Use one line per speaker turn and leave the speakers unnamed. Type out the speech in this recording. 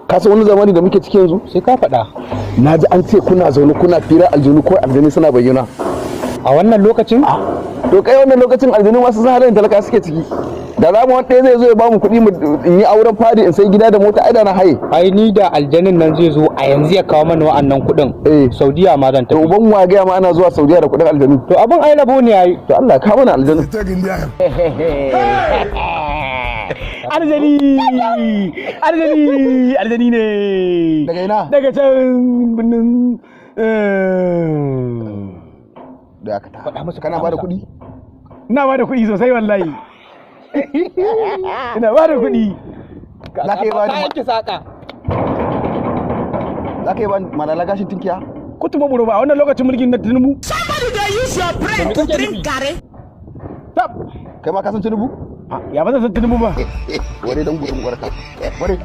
ka san wani zamani da muke ciki yanzu
sai ka faɗa.
na ji an ce kuna zaune kuna fira aljanu ko aljanu suna bayyana
A wannan lokacin?
to kai wannan lokacin aljanu masu san halin talaka suke ciki da za mu wanda zai zo ya ba mu kuɗi in yi auren fadi in sai gida da mota ai da na haye
Ai ni da aljanin nan zai zo a yanzu ya kawo mana wa'annan kuɗin. Saudiya ma zan
to
tafi.
uban wa ga ma ana zuwa Saudiya da kuɗin aljanu
To abin ai rabo ne yayi.
to Allah ka mana aljanu
Aljani! Aljani ne!
daga ina
Daga can birnin
da aka ta kana ba da kuɗi
ina ba da kuɗi sosai wallahi. Ina ba da kuɗi.
za ka yi ba ni
ki saka.
za ka yi ba ni malala gashin tinkiya
Kutuma buru ba a wannan lokacin mulkin na Tinubu.
Somebody that use your brain to drink garri.
Tab.
kai ma ka san Tinubu
Ya ba zan san Tinubu ba.
ware dan gudun gwarka ware